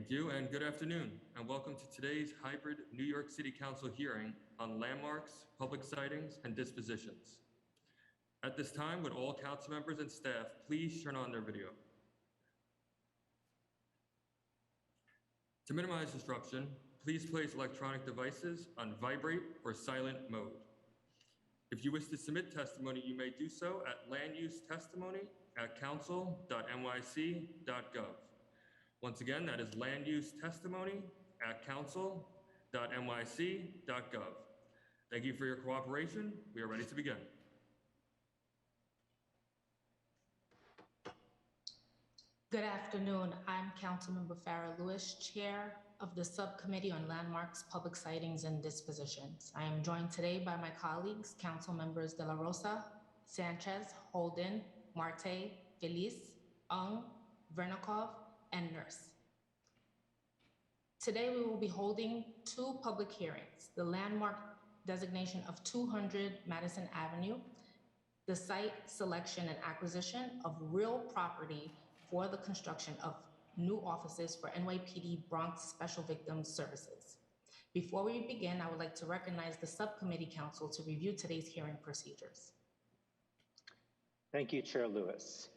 Thank you, and good afternoon, and welcome to today's hybrid New York City Council hearing on landmarks, public sightings, and dispositions. At this time, would all council members and staff please turn on their video? To minimize disruption, please place electronic devices on vibrate or silent mode. If you wish to submit testimony, you may do so at landusetestimony@council.nyc.gov. Once again, that is landusetestimony@council.nyc.gov. Thank you for your cooperation. We are ready to begin. Good afternoon. I'm Councilmember Farah Lewis, Chair of the Subcommittee on Landmarks, Public Sightings, and Dispositions. I am joined today by my colleagues, Council Members De La Rosa, Sanchez, Holden, Marte, Feliz, Ung, Vernikov, and Nurse. Today we will be holding two public hearings: the landmark designation of 200 Madison Avenue, the site selection and acquisition of real property for the construction of new offices for NYPD Bronx Special Victims Services. Before we begin, I would like to recognize the Subcommittee Council to review today's hearing procedures. Thank you, Chair Lewis.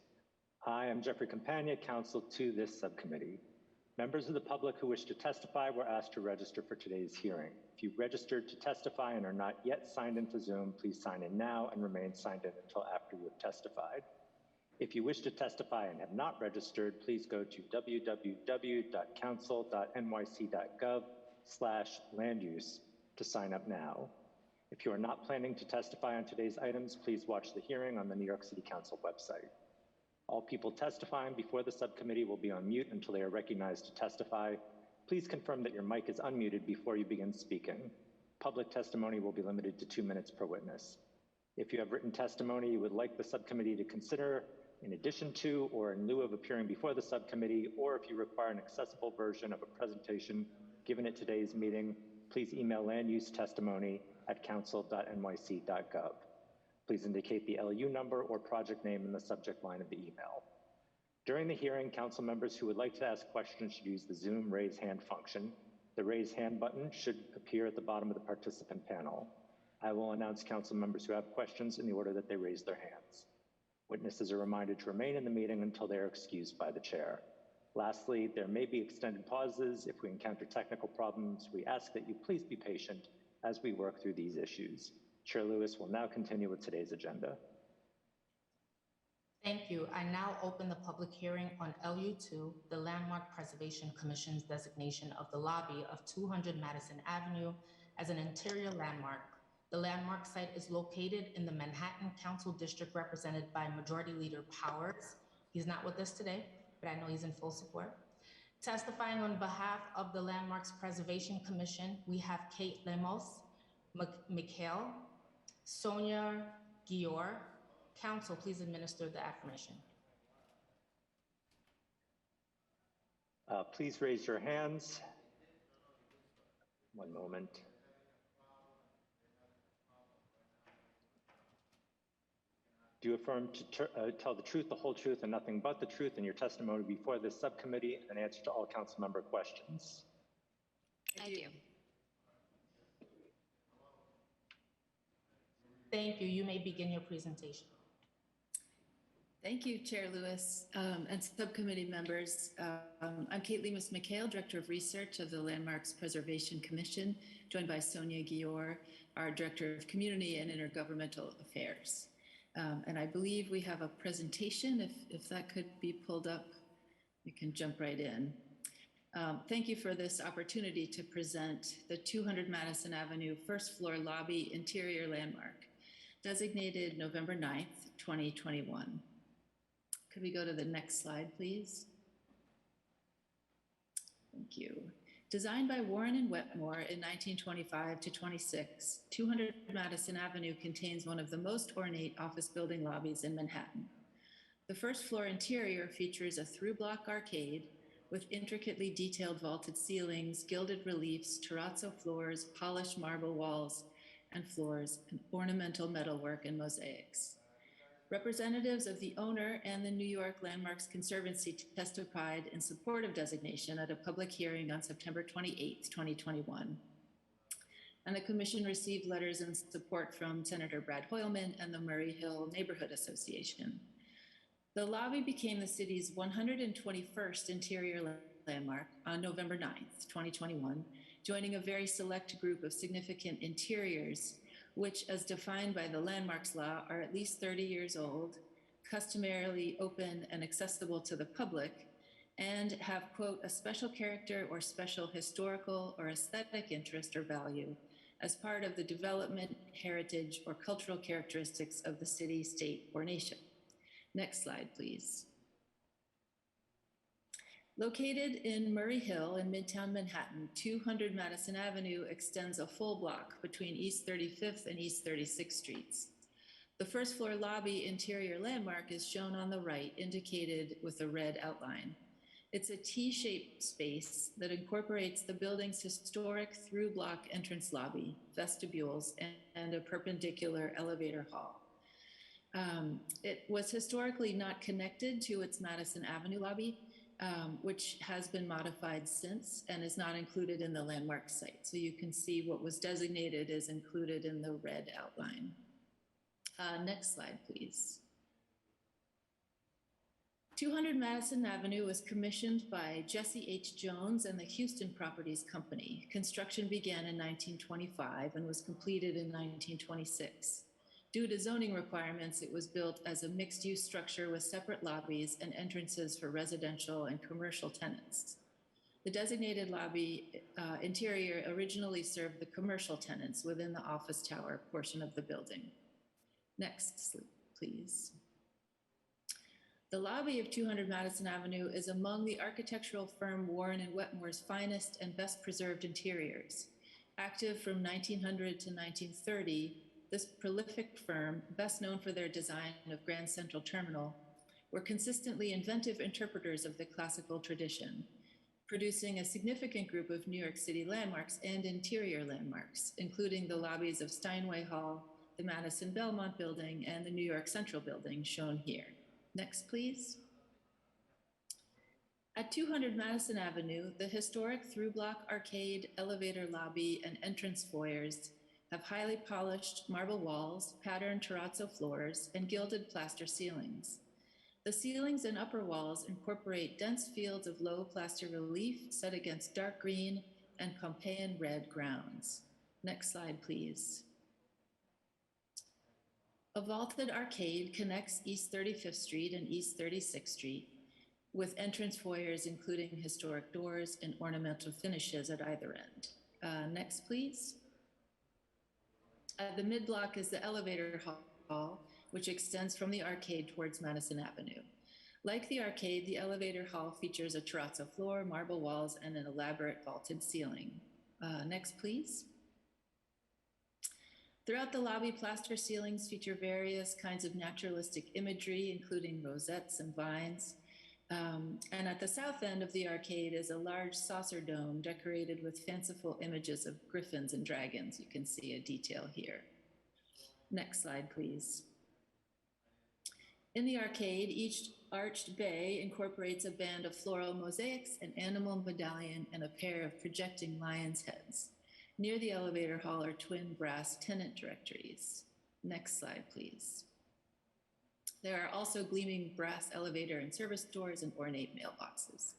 I am Jeffrey Campagna, Counsel to this subcommittee. Members of the public who wish to testify were asked to register for today's hearing. If you've registered to testify and are not yet signed into Zoom, please sign in now and remain signed in until after you have testified. If you wish to testify and have not registered, please go to www.council.nyc.gov/landuse to sign up now. If you are not planning to testify on today's items, please watch the hearing on the New York City Council website. All people testifying before the subcommittee will be on mute until they are recognized to testify. Please confirm that your mic is unmuted before you begin speaking. Public testimony will be limited to 2 minutes per witness. If you have written testimony you would like the subcommittee to consider in addition to or in lieu of appearing before the subcommittee, or if you require an accessible version of a presentation given at today's meeting, please email landusetestimony@council.nyc.gov. Please indicate the LU number or project name in the subject line of the email. During the hearing, council members who would like to ask questions should use the Zoom raise hand function. The raise hand button should appear at the bottom of the participant panel. I will announce council members who have questions in the order that they raise their hands. Witnesses are reminded to remain in the meeting until they are excused by the chair. Lastly, there may be extended pauses. If we encounter technical problems, we ask that you please be patient as we work through these issues. Chair Lewis will now continue with today's agenda. Thank you. I now open the public hearing on LU2, the Landmark Preservation Commission's designation of the lobby of 200 Madison Avenue as an interior landmark. The landmark site is located in the Manhattan Council District represented by Majority Leader Powers. He's not with us today, but I know he's in full support. Testifying on behalf of the Landmarks Preservation Commission, we have Kate Lemos, Mikhail, Sonia Gior. Council, please administer the affirmation. Please raise your hands. One moment. Do you affirm to tell the truth, the whole truth, and nothing but the truth in your testimony before this subcommittee and answer to all council member questions? I do. Thank you. You may begin your presentation. Thank you, Chair Lewis and subcommittee members. I'm Kate Lemus McHale, Director of Research of the Landmarks Preservation Commission, joined by Sonia Gior, our Director of Community and Intergovernmental Affairs. And I believe we have a presentation. If that could be pulled up, you can jump right in. Thank you for this opportunity to present the 200 Madison Avenue first floor lobby interior landmark, designated November 9th, 2021. Could we go to the next slide, please? Thank you. Designed by Warren and Wetmore in 1925 to 26, 200 Madison Avenue contains one of the most ornate office building lobbies in Manhattan. The first floor interior features a through-block arcade with intricately detailed vaulted ceilings, gilded reliefs, terrazzo floors, polished marble walls and floors, and ornamental metalwork and mosaics. Representatives of the owner and the New York Landmarks Conservancy testified in support of designation at a public hearing on September 28, 2021. And the commission received letters in support from Senator Brad Hoylman and the Murray Hill Neighborhood Association. The lobby became the city's 121st interior landmark on November 9th, 2021, joining a very select group of significant interiors, which, as defined by the Landmarks Law, are at least 30 years old, customarily open and accessible to the public, and have, quote, a special character or special historical or aesthetic interest or value as part of the development, heritage, or cultural characteristics of the city, state, or nation. Next slide, please. Located in Murray Hill in Midtown Manhattan, 200 Madison Avenue extends a full block between East 35th and East 36th Streets. The first floor lobby interior landmark is shown on the right, indicated with a red outline. It's a T-shaped space that incorporates the building's historic through-block entrance lobby, vestibules, and a perpendicular elevator hall. It was historically not connected to its Madison Avenue lobby, which has been modified since and is not included in the landmark site. So you can see what was designated is included in the red outline. Next slide, please. 200 Madison Avenue was commissioned by Jesse H. Jones and the Houston Properties Company. Construction began in 1925 and was completed in 1926. Due to zoning requirements, it was built as a mixed-use structure with separate lobbies and entrances for residential and commercial tenants. The designated lobby interior originally served the commercial tenants within the office tower portion of the building. Next, please. The lobby of 200 Madison Avenue is among the architectural firm Warren & Wetmore's finest and best preserved interiors. Active from 1900 to 1930, this prolific firm, best known for their design of Grand Central Terminal, were consistently inventive interpreters of the classical tradition, producing a significant group of New York City landmarks and interior landmarks, including the lobbies of Steinway Hall, the Madison Belmont Building, and the New York Central Building, shown here. Next, please. At 200 Madison Avenue, the historic through-block arcade, elevator lobby, and entrance foyers have highly polished marble walls, patterned terrazzo floors, and gilded plaster ceilings. The ceilings and upper walls incorporate dense fields of low plaster relief set against dark green and Pompeian red grounds. Next slide, please. A vaulted arcade connects East 35th Street and East 36th Street with entrance foyers including historic doors and ornamental finishes at either end. Next, please. The mid-block is the elevator hall, which extends from the arcade towards Madison Avenue. Like the arcade, the elevator hall features a terrazzo floor, marble walls, and an elaborate vaulted ceiling. Next, please. Throughout the lobby, plaster ceilings feature various kinds of naturalistic imagery, including rosettes and vines. And at the south end of the arcade is a large saucer dome decorated with fanciful images of griffins and dragons. You can see a detail here. Next slide, please. In the arcade, each arched bay incorporates a band of floral mosaics, an animal medallion, and a pair of projecting lion's heads. Near the elevator hall are twin brass tenant directories. Next slide, please. There are also gleaming brass elevator and service doors and ornate mailboxes.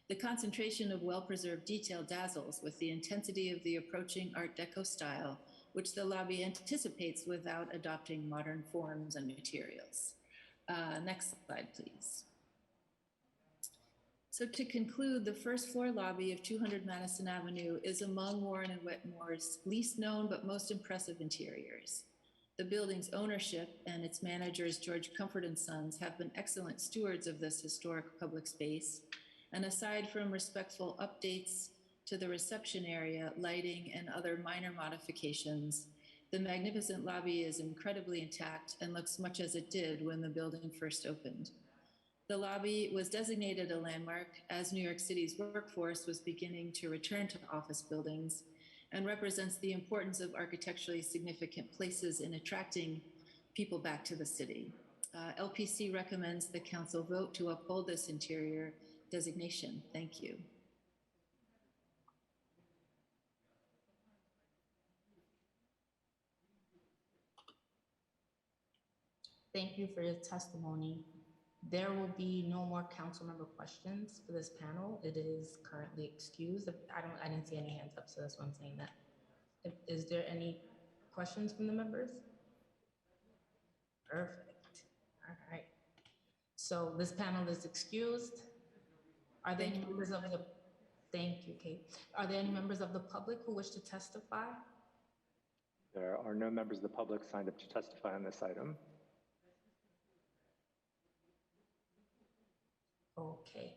The concentration of well-preserved detail dazzles with the intensity of the approaching Art Deco style, which the lobby anticipates without adopting modern forms and materials. Next slide, please. So to conclude, the first floor lobby of 200 Madison Avenue is among Warren & Wetmore's least known but most impressive interiors. The building's ownership and its managers, George Comfort & Sons, have been excellent stewards of this historic public space. And aside from respectful updates to the reception area, lighting, and other minor modifications, the magnificent lobby is incredibly intact and looks much as it did when the building first opened. The lobby was designated a landmark as New York City's workforce was beginning to return to office buildings, and represents the importance of architecturally significant places in attracting people back to the city. LPC recommends the council vote to uphold this interior designation. Thank you. Thank you for your testimony. There will be no more council member questions for this panel. It is currently excused. I didn't see any hands up, so that's why I'm saying that. Is there any questions from the members? Perfect. All right. So this panel is excused. Are there any members of the, thank you, Kate. Are there any members of the public who wish to testify? There are no members of the public signed up to testify on this item. Okay.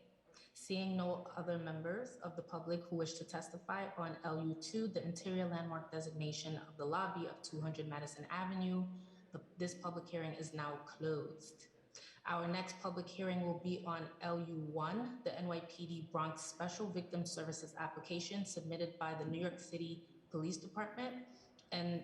Seeing no other members of the public who wish to testify on LU2, the interior landmark designation of the lobby of 200 Madison Avenue, this public hearing is now closed. Our next public hearing will be on LU1, the NYPD Bronx Special Victim Services application submitted by the New York City Police Department and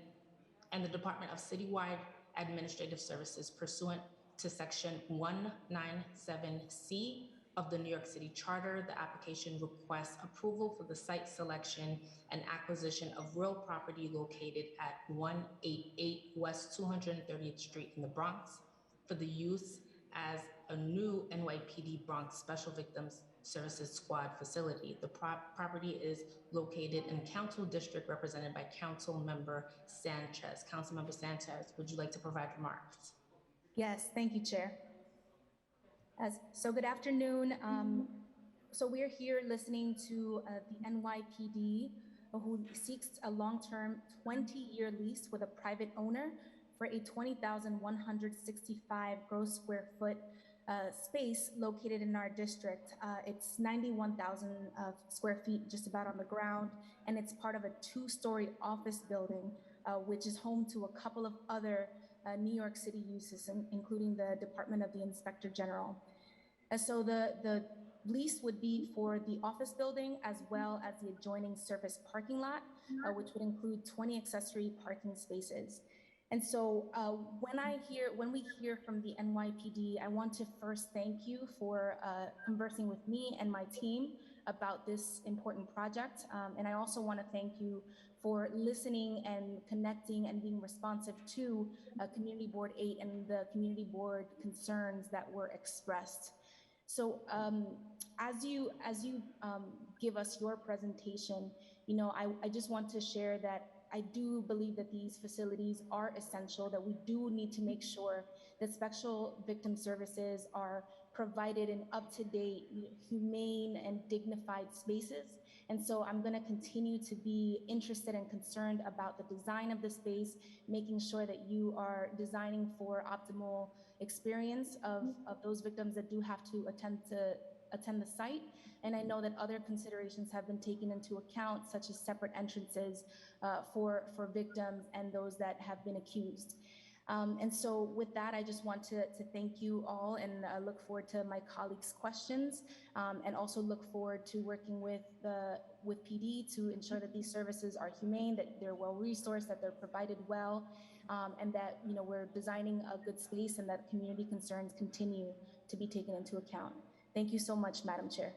the Department of Citywide Administrative Services pursuant to Section 197C of the New York City Charter. The application requests approval for the site selection and acquisition of real property located at 188 West 230th Street in the Bronx for the use as a new NYPD Bronx Special Victims Services Squad facility. The property is located in Council District represented by Council Member Sanchez. Councilmember Sanchez, would you like to provide remarks? Yes, thank you, Chair. So good afternoon. So we're here listening to the NYPD who seeks a long-term 20-year lease with a private owner for a 20,165 gross square foot space located in our district. It's 91,000 square feet just about on the ground, and it's part of a 2-story office building, which is home to a couple of other New York City uses, including the Department of the Inspector General. So the lease would be for the office building as well as the adjoining surface parking lot, which would include 20 accessory parking spaces. And so when we hear from the NYPD, I want to first thank you for conversing with me and my team about this important project. And I also want to thank you for listening and connecting and being responsive to Community Board 8 and the Community Board concerns that were expressed. So as you give us your presentation, I just want to share that I do believe that these facilities are essential, that we do need to make sure that special victim services are provided in up-to-date, humane, and dignified spaces. And so I'm going to continue to be interested and concerned about the design of the space, making sure that you are designing for optimal experience of those victims that do have to attend the site. And I know that other considerations have been taken into account, such as separate entrances for victims and those that have been accused. And so with that, I just want to thank you all and look forward to my colleagues' questions and also look forward to working with PD to ensure that these services are humane, that they're well-resourced, that they're provided well, and that we're designing a good space and that community concerns continue to be taken into account. Thank you so much, Madam Chair.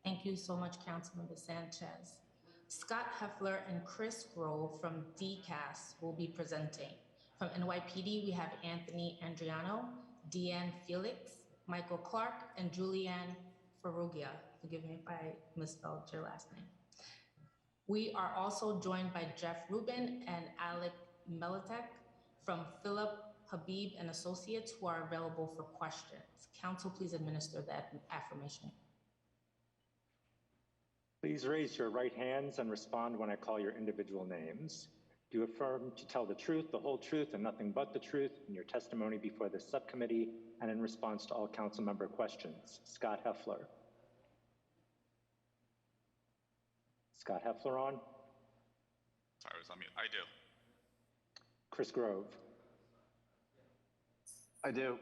Thank you so much, Councilmember Sanchez. Scott Heffler and Chris Grove from DCAS will be presenting. From NYPD, we have Anthony Andriano, Deanne Felix, Michael Clark, and Julianne Ferrugia. Forgive me if I misspelled your last name. We are also joined by Jeff Rubin and Alec Melitek from Philip Habib and Associates, who are available for questions. Council, please administer that affirmation. Please raise your right hands and respond when I call your individual names. Do you affirm to tell the truth, the whole truth, and nothing but the truth in your testimony before this subcommittee and in response to all council member questions? Scott Heffler. Scott Heffler on? Sorry, I was on mute. I do. Chris Grove. I do.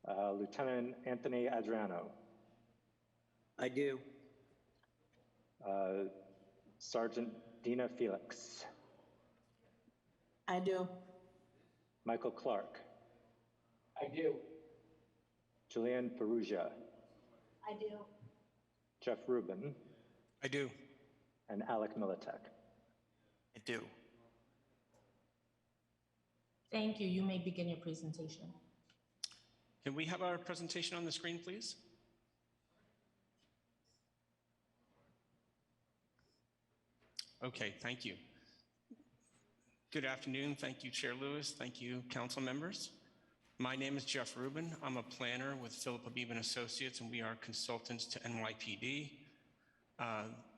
Lieutenant Anthony Adriano. I do. Sergeant Dina Felix. I do. Michael Clark. I do. Julianne Perugia, I do. Jeff Rubin, I do. and Alec Militek. I do. Thank you. You may begin your presentation. Can we have our presentation on the screen, please? Okay, thank you. Good afternoon. Thank you, Chair Lewis. Thank you, council members. My name is Jeff Rubin. I'm a planner with Philip Habib and Associates, and we are consultants to NYPD.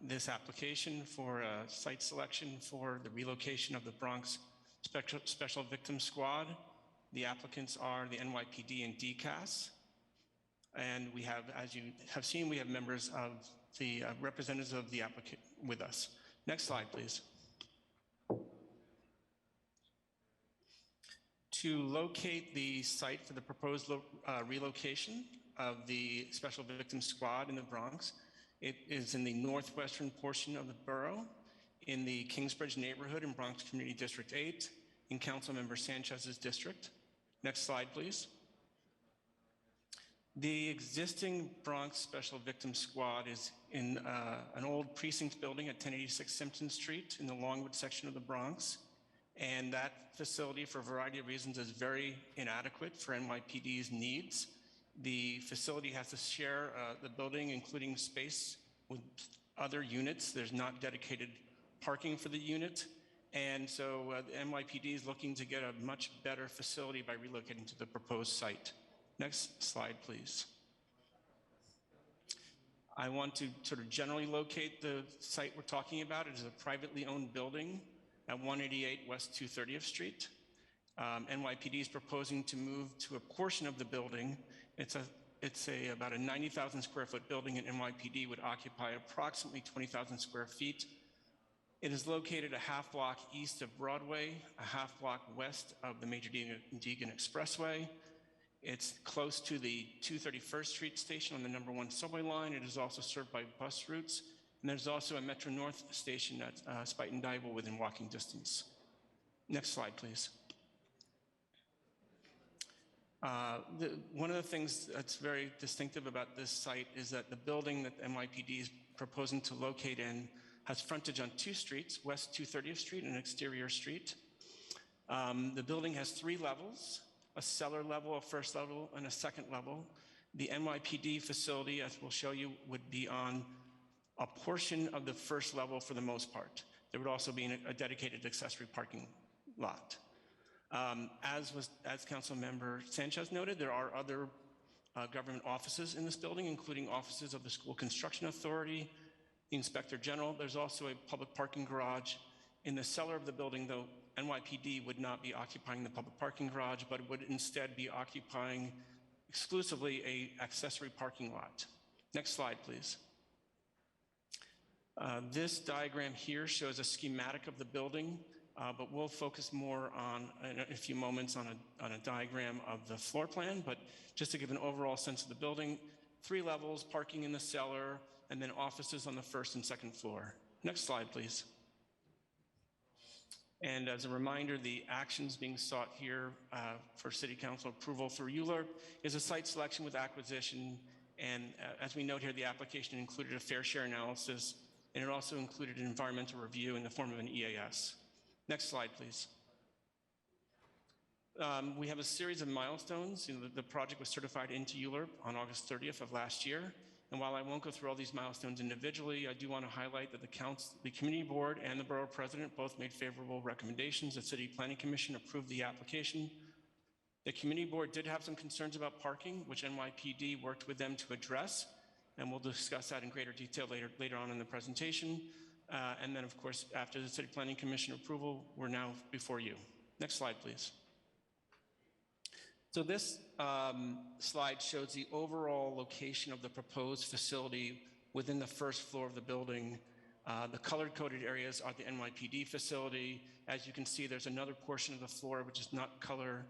This application for a site selection for the relocation of the Bronx Special Victims Squad. The applicants are the NYPD and DCAS. And we have, as you have seen, we have members of the representatives of the applicant with us. Next slide, please. To locate the site for the proposed relocation of the Special Victims Squad in the Bronx, it is in the northwestern portion of the borough, in the Kingsbridge neighborhood in Bronx Community District 8, in Councilmember Sanchez's district. Next slide, please. The existing Bronx Special Victims Squad is in an old precinct building at 1086 Simpson Street in the Longwood section of the Bronx. And that facility, for a variety of reasons, is very inadequate for NYPD's needs. The facility has to share the building, including space with other units. There's not dedicated parking for the unit. And so the NYPD is looking to get a much better facility by relocating to the proposed site. Next slide, please. I want to sort of generally locate the site we're talking about. It is a privately owned building at 188 West 230th Street. NYPD is proposing to move to a portion of the building. It's about a 90,000 square foot building, and NYPD would occupy approximately 20,000 square feet. It is located a half block east of Broadway, a half block west of the Major Deegan Expressway. It's close to the 231st Street station on the #1 subway line. It is also served by bus routes. And there's also a Metro North station at Spuyten Duyvil within walking distance. Next slide, please. One of the things that's very distinctive about this site is that the building that NYPD is proposing to locate in has frontage on two streets, West 230th Street and Exterior Street. The building has 3 levels, a cellar level, a first level, and a second level. The NYPD facility, as we'll show you, would be on a portion of the first level for the most part. There would also be a dedicated accessory parking lot. As Councilmember Sanchez noted, there are other government offices in this building, including offices of the School Construction Authority, the Inspector General. There's also a public parking garage. In the cellar of the building, though, NYPD would not be occupying the public parking garage, but would instead be occupying exclusively an accessory parking lot. Next slide, please. This diagram here shows a schematic of the building, but we'll focus more on, in a few moments, on a diagram of the floor plan. But just to give an overall sense of the building, 3 levels, parking in the cellar, and then offices on the first and second floor. Next slide, please. And as a reminder, the actions being sought here for City Council approval for ULURP is a site selection with acquisition. And as we note here, the application included a fair share analysis, and it also included an environmental review in the form of an EAS. Next slide, please. We have a series of milestones. The project was certified into ULURP on August 30th of last year. And while I won't go through all these milestones individually, I do want to highlight that the Community Board and the Borough President both made favorable recommendations. The City Planning Commission approved the application. The Community Board did have some concerns about parking, which NYPD worked with them to address, and we'll discuss that in greater detail later on in the presentation. And then, of course, after the City Planning Commission approval, we're now before you. Next slide, please. So this slide shows the overall location of the proposed facility within the first floor of the building. The color-coded areas are the NYPD facility. As you can see, there's another portion of the floor which is not color,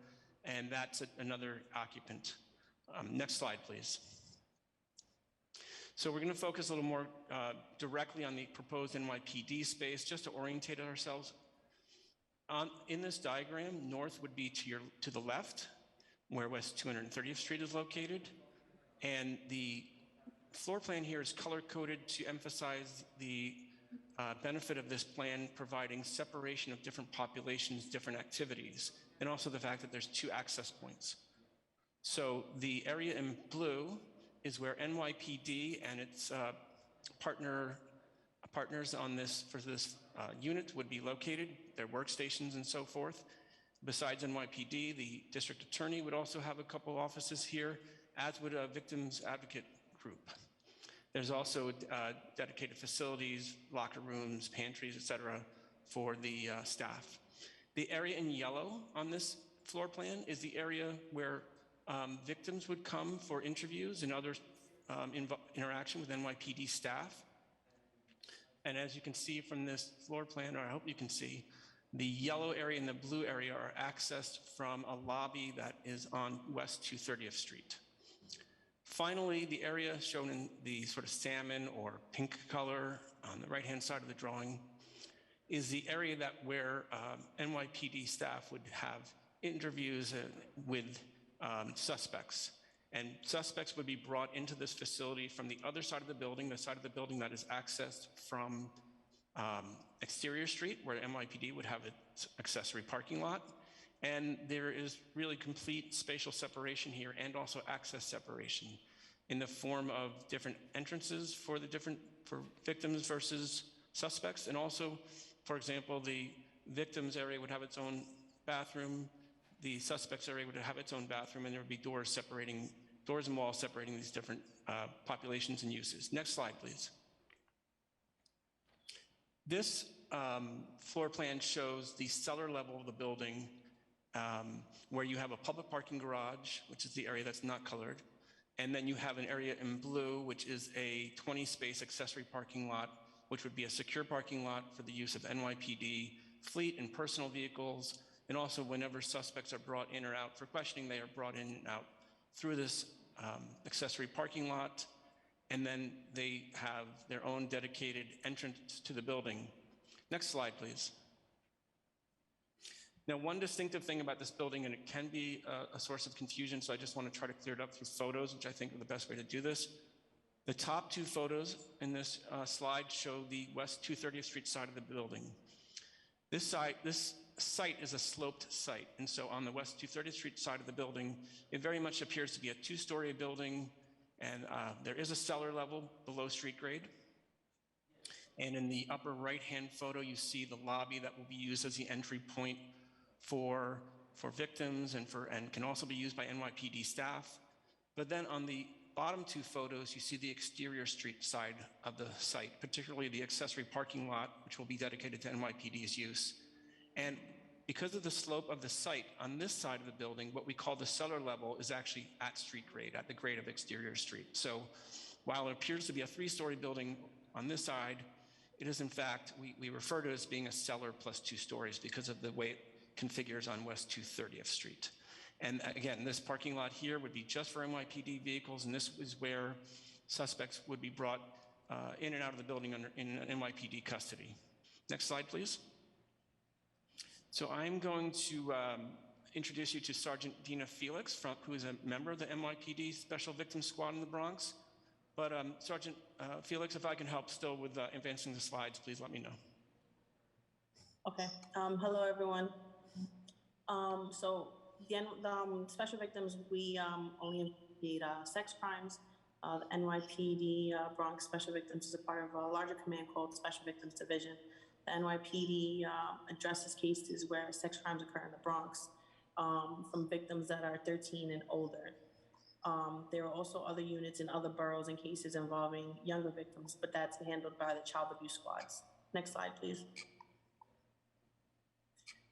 and that's another occupant. Next slide, please. So we're going to focus a little more directly on the proposed NYPD space, just to orientate ourselves. In this diagram, north would be to the left. where West 230th Street is located. And the floor plan here is color-coded to emphasize the benefit of this plan providing separation of different populations, different activities, and also the fact that there's 2 access points. So the area in blue is where NYPD and its partners on this for this unit would be located, their workstations and so forth. Besides NYPD, the district attorney would also have a couple offices here, as would a victims advocate group. There's also dedicated facilities, locker rooms, pantries, etc., for the staff. The area in yellow on this floor plan is the area where victims would come for interviews and other interaction with NYPD staff. And as you can see from this floor plan, or I hope you can see, the yellow area and the blue area are accessed from a lobby that is on West 230th Street. Finally, the area shown in the sort of salmon or pink color on the right-hand side of the drawing is the area where NYPD staff would have interviews with suspects. And suspects would be brought into this facility from the other side of the building, the side of the building that is accessed from Exterior Street, where NYPD would have its accessory parking lot. And there is really complete spatial separation here and also access separation in the form of different entrances for victims versus suspects. And also, for example, the victims area would have its own bathroom, the suspects area would have its own bathroom, and there would be doors and walls separating these different populations and uses. Next slide, please. This floor plan shows the cellar level of the building where you have a public parking garage, which is the area that's not colored. And then you have an area in blue, which is a 20-space accessory parking lot, which would be a secure parking lot for the use of NYPD fleet and personal vehicles. And also whenever suspects are brought in or out for questioning, they are brought in and out through this accessory parking lot. And then they have their own dedicated entrance to the building. Next slide, please. Now, one distinctive thing about this building, and it can be a source of confusion, so I just want to try to clear it up through photos, which I think are the best way to do this. The top 2 photos in this slide show the West 230th Street side of the building. This site is a sloped site, and so on the West 230th Street side of the building, it very much appears to be a 2-story building, and there is a cellar level below street grade. And in the upper right-hand photo, you see the lobby that will be used as the entry point for victims and can also be used by NYPD staff. But then on the bottom 2 photos, you see the exterior street side of the site, particularly the accessory parking lot, which will be dedicated to NYPD's use. And because of the slope of the site on this side of the building, what we call the cellar level is actually at street grade, at the grade of exterior street. So while it appears to be a 3-story building on this side, it is in fact, we refer to it as being a cellar plus 2 stories because of the way it configures on West 230th Street. And again, this parking lot here would be just for NYPD vehicles, and this is where suspects would be brought in and out of the building in NYPD custody. Next slide, please. So I'm going to introduce you to Sergeant Dina Felix, who is a member of the NYPD Special Victims Squad in the Bronx. But Sergeant Felix, if I can help still with advancing the slides, please let me know. Okay. Hello, everyone. So the special victims, we only investigate sex crimes. The NYPD Bronx Special Victims is a part of a larger command called the Special Victims Division. The NYPD addresses cases where sex crimes occur in the Bronx from victims that are 13 and older. There are also other units in other boroughs and cases involving younger victims, but that's handled by the child abuse squads. Next slide, please.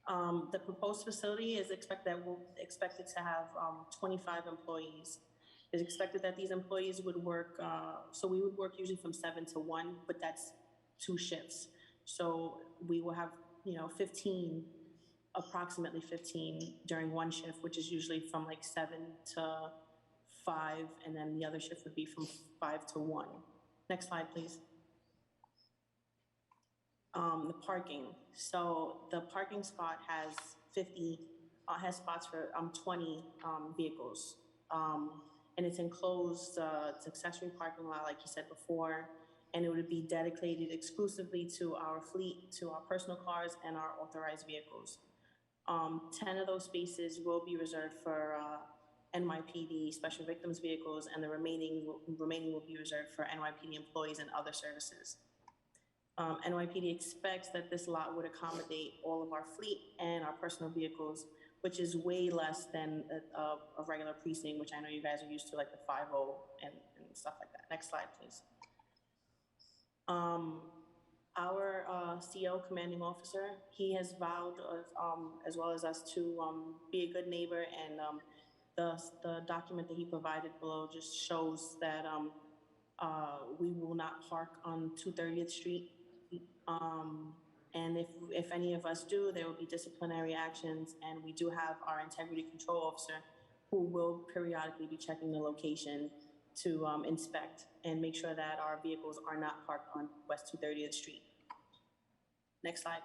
The proposed facility is expected to have 25 employees. It's expected that these employees would work, so we would work usually from 7 to 1, but that's 2 shifts. So we will have, 15, approximately 15 during one shift, which is usually from like 7 to 5, and then the other shift would be from 5 to 1. Next slide, please. The parking. So the parking spot has 50 has spots for 20 vehicles. And it's enclosed, it's accessory parking lot, like you said before, and it would be dedicated exclusively to our fleet, to our personal cars and our authorized vehicles. 10 of those spaces will be reserved for NYPD special victims vehicles, and the remaining will be reserved for NYPD employees and other services. NYPD expects that this lot would accommodate all of our fleet and our personal vehicles, which is way less than a regular precinct, which I know you guys are used to, like the 5-0 and stuff like that. Next slide, please. Our CO, commanding officer, he has vowed, as well as us, to be a good neighbor, and the document that he provided below just shows that we will not park on 230th Street. And if any of us do, there will be disciplinary actions, and we do have our integrity control officer who will periodically be checking the location to inspect and make sure that our vehicles are not parked on West 230th Street. Next slide.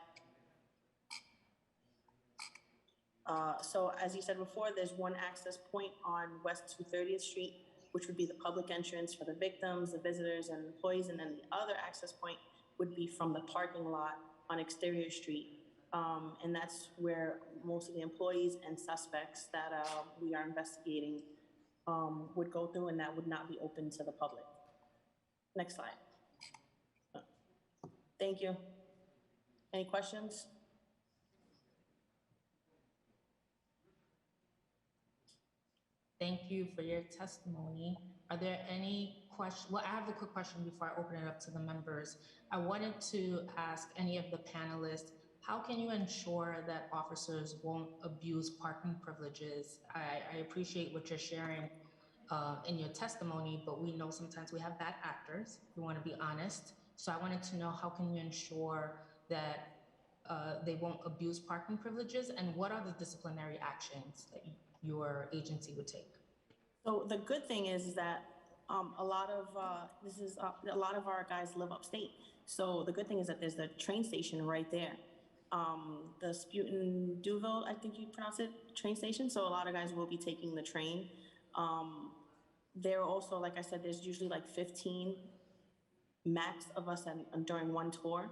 So as you said before, there's one access point on West 230th Street, which would be the public entrance for the victims, the visitors, and employees, and then the other access point would be from the parking lot on Exterior Street. And that's where most of the employees and suspects that we are investigating would go through, and that would not be open to the public. Next slide. Thank you. Any questions? Thank you for your testimony. Are there any questions? Well, I have a quick question before I open it up to the members. I wanted to ask any of the panelists, how can you ensure that officers won't abuse parking privileges? I appreciate what you're sharing in your testimony, but we know sometimes we have bad actors. We want to be honest. So I wanted to know, how can you ensure that they won't abuse parking privileges, and what are the disciplinary actions that your agency would take? So the good thing is that a lot of our guys live upstate. So the good thing is that there's the train station right there. The Sputin Duville, I think you pronounce it, train station. So a lot of guys will be taking the train. There are also, like I said, there's usually like 15 max of us during one tour.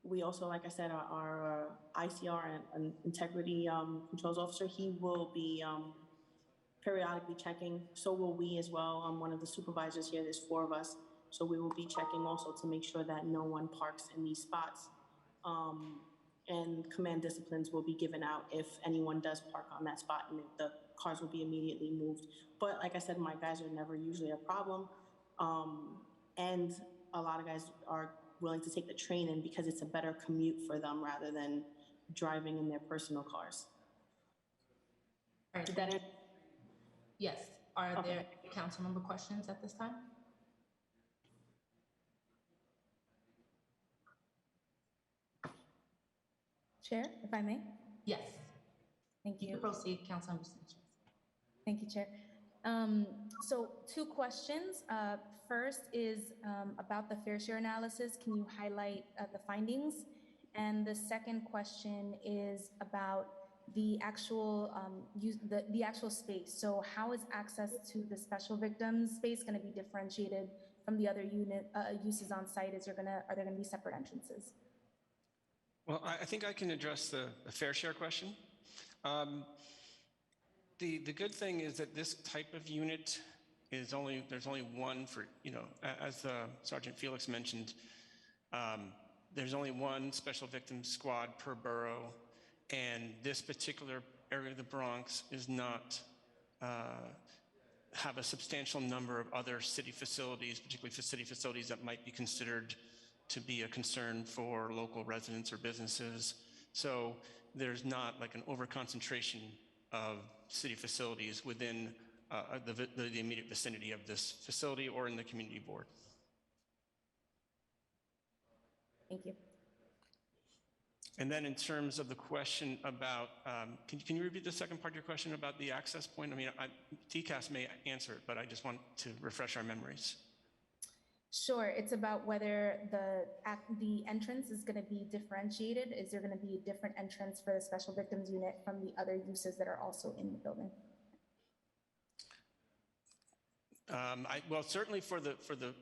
We also, like I said, our ICR and integrity controls officer, he will be periodically checking. So will we as well. I'm one of the supervisors here. There's 4 of us. So we will be checking also to make sure that no one parks in these spots. And command disciplines will be given out if anyone does park on that spot, and the cars will be immediately moved. But like I said, my guys are never usually a problem. And a lot of guys are willing to take the train in because it's a better commute for them rather than driving in their personal cars. All right. Did that answer? Yes. Are Okay. there any council member questions at this time? Chair, if I may? Yes. Thank You you. can proceed, Councilmember Sanchez. Thank you, Chair. So 2 questions. First is about the fair share analysis. Can you highlight the findings? And the second question is about the actual the actual space. So how is access to the special victims space going to be differentiated from the other uses on site? Are there going to be separate entrances? Well, I think I can address the fair share question. The good thing is that this type of unit is there's only one for, as Sergeant Felix mentioned, there's only one special victims squad per borough, and this particular area of the Bronx is not have a substantial number of other city facilities, particularly for city facilities that might be considered to be a concern for local residents or businesses. So there's not like an overconcentration of city facilities within the immediate vicinity of this facility or in the community board. Thank you. And then in terms of the question about, can you repeat the second part of your question about the access point? I mean, TCAS may answer it, but I just want to refresh our memories. Sure, it's about whether the entrance is going to be differentiated. Is there going to be a different entrance for the special victims unit from the other uses that are also in the building? Well, certainly for the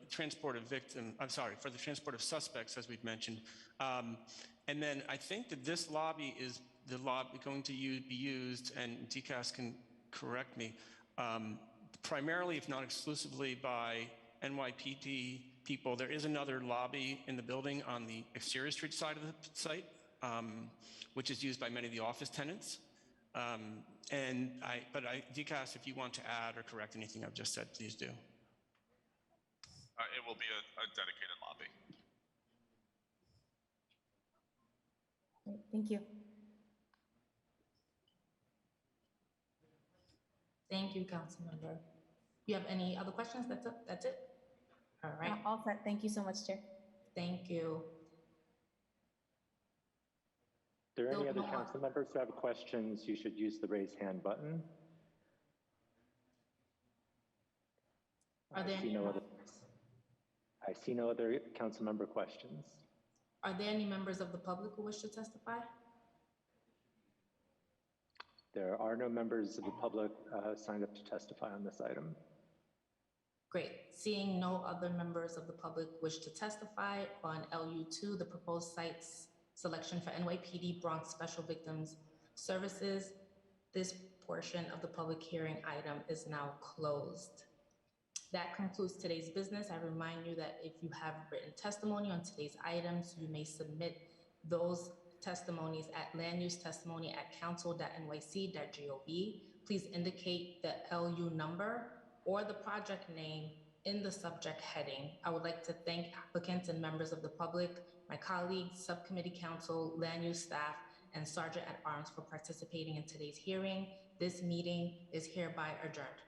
transport of for the transport of suspects, as we've mentioned. And then I think that this lobby is the lobby going to be used, and DCAS can correct me, primarily, if not exclusively, by NYPD people. There is another lobby in the building on the exterior street side of the site, which is used by many of the office tenants. But DCAS, if you want to add or correct anything I've just said, please do. It will be a dedicated lobby. Great, thank you. Thank you, Councilmember. You have any other questions? That's it? All right. All set. Thank you so much, Chair. Thank you. If there are any other council members who have questions, you should use the raise hand button. Are there any I see no other council member questions. Are there any members of the public who wish to testify? There are no members of the public signed up to testify on this item. Great. Seeing no other members of the public wish to testify on LU2, the proposed sites selection for NYPD Bronx Special Victims Services, this portion of the public hearing item is now closed. That concludes today's business. I remind you that if you have written testimony on today's items, you may submit those testimonies at landuse@council.nyc.gov. Please indicate the LU number or the project name in the subject heading. I would like to thank applicants and members of the public, my colleagues, subcommittee council, land use staff, and Sergeant at Arms for participating in today's hearing. This meeting is hereby adjourned.